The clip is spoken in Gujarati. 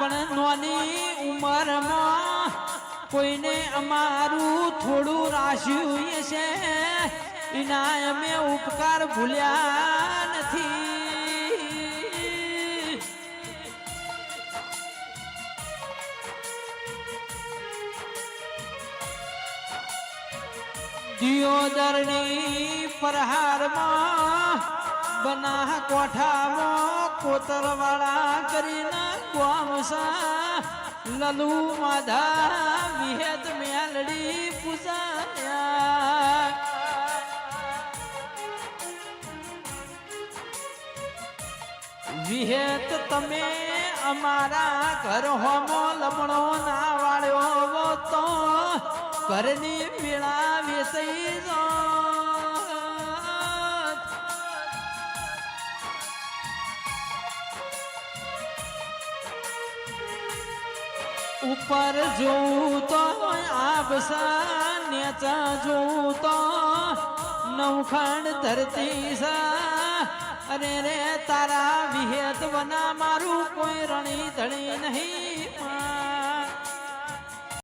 પણ નોની ઉંમરમાં કોઈને અમારું થોડું રાશ્યું છે એના અમે ઉપકાર ભૂલ્યા નથી. દિયોદરની પ્રહારમાં બના કોઠામાં કોતરવાળા કરીને ગોમસા લલુ માધા વિહેત મેલડી પૂજાયા. વિહેત તમે અમારા ઘર હોમો લમણો ના વાળ્યો તો ઘરની પીળા વેસઈ જો. ઉપર જોઉં તો આબસા નેચા જોઉં તો નવખંડ ધરતી સા. અરે રે તારા વિહેત વના મારું કોઈ રણી ધણી નહીં.